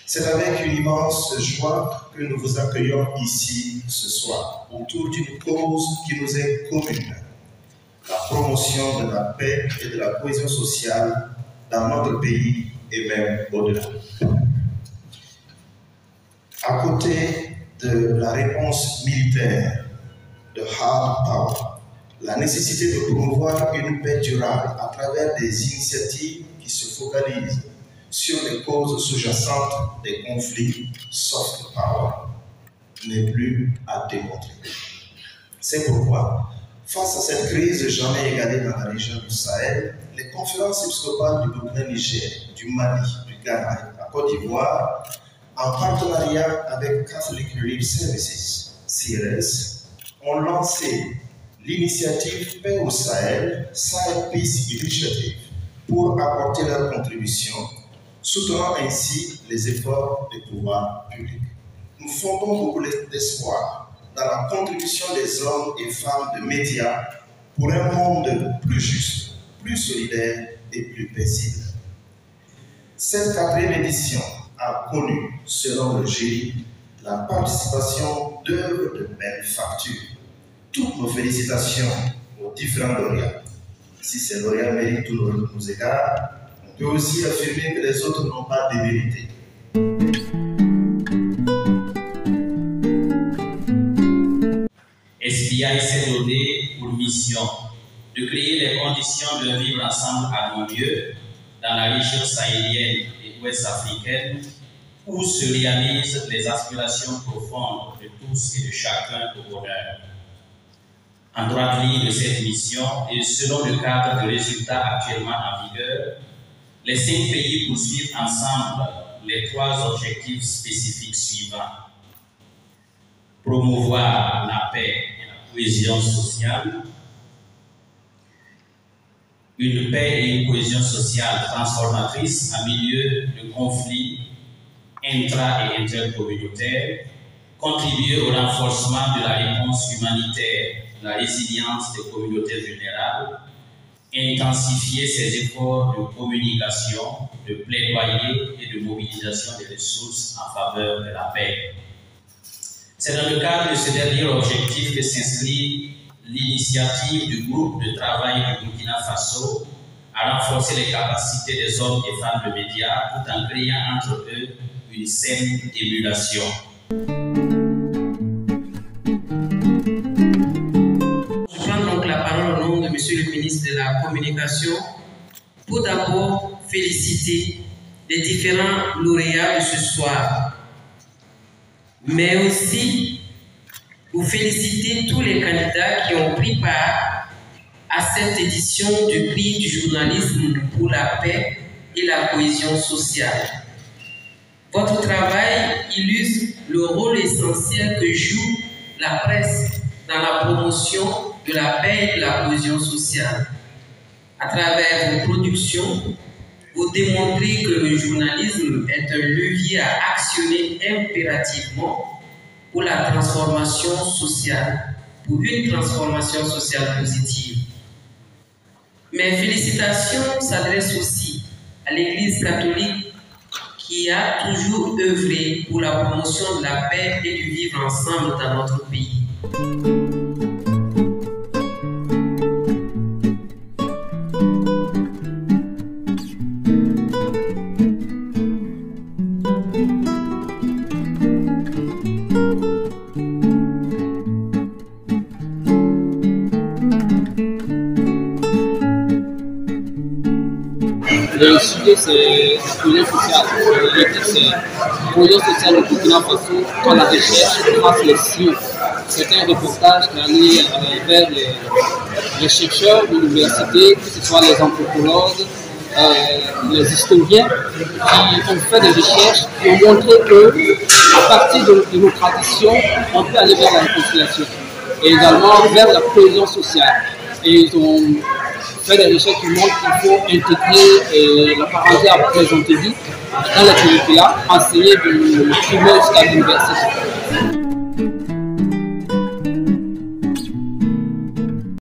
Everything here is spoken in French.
C'est avec une immense joie que nous vous accueillons ici ce soir, autour d'une cause qui nous est commune, la promotion de la paix et de la cohésion sociale dans notre pays et même au-delà. À côté de la réponse militaire, de hard power, la nécessité de promouvoir une paix durable à travers des initiatives qui se focalisent sur les causes sous-jacentes des conflits soft power n'est plus à démontrer. C'est pourquoi, face à cette crise jamais égalée dans la région du Sahel, les conférences épiscopales du Burkina-Niger, du Mali, du Ghana et de la Côte d'Ivoire, en partenariat avec Catholic Relief Services, CRS, ont lancé l'initiative Paix au Sahel, Sahel Peace Initiative, pour apporter leur contribution, soutenant ainsi les efforts des pouvoirs publics. Nous fondons beaucoup d'espoir dans la contribution des hommes et femmes de médias pour un monde plus juste, plus solidaire et plus paisible. Cette 4e édition a connu, selon le jury, la participation d'œuvres de belle facture. Toutes nos félicitations aux différents lauréats. Si ces lauréats méritent tous nos égards, on peut aussi affirmer que les autres n'ont pas démérité. SBI s'est donné pour mission de créer les conditions de vivre ensemble harmonieux dans la région sahélienne et ouest africaine où se réalisent les aspirations profondes de tous et de chacun au bonheur. En droite ligne de cette mission et selon le cadre de résultats actuellement en vigueur, les 5 pays poursuivent ensemble les 3 objectifs spécifiques suivants. Promouvoir la paix et la cohésion sociale, une paix et une cohésion sociale transformatrices en milieu de conflits intra- et intercommunautaires, contribuer au renforcement de la réponse humanitaire, de la résilience des communautés vulnérables, intensifier ses efforts de communication, de plaidoyer et de mobilisation des ressources en faveur de la paix. C'est dans le cadre de ce dernier objectif que s'inscrit l'initiative du groupe de travail du Burkina Faso à renforcer les capacités des hommes et femmes de médias tout en créant entre eux une saine émulation. Je prends donc la parole au nom de Monsieur le ministre de la Communication pour d'abord féliciter les différents lauréats de ce soir, mais aussi pour féliciter tous les candidats qui ont pris part à cette édition du prix du journalisme pour la paix et la cohésion sociale. Votre travail illustre le rôle essentiel que joue la presse dans la promotion de la paix et de la cohésion sociale. À travers vos productions, vous démontrez que le journalisme est un levier à actionner impérativement pour la transformation sociale, pour une transformation sociale positive. Mes félicitations s'adressent aussi à l'Église catholique qui a toujours œuvré pour la promotion de la paix et du vivre ensemble dans notre pays. Le sujet, c'est la cohésion sociale. Le titre, c'est la cohésion sociale au Burkina Faso dans la recherche grâce les sciences. C'est un reportage qui est allé vers les chercheurs de l'université, que ce soit les anthropologues, les historiens qui ont fait des recherches qui ont montré qu'à partir de nos traditions, on peut aller vers la réconciliation et également vers la cohésion sociale. Et ils ont fait des recherches qui montrent qu'il faut intégrer la parenté à présenter dans les curricula, enseigner du primaire jusqu'à l'université.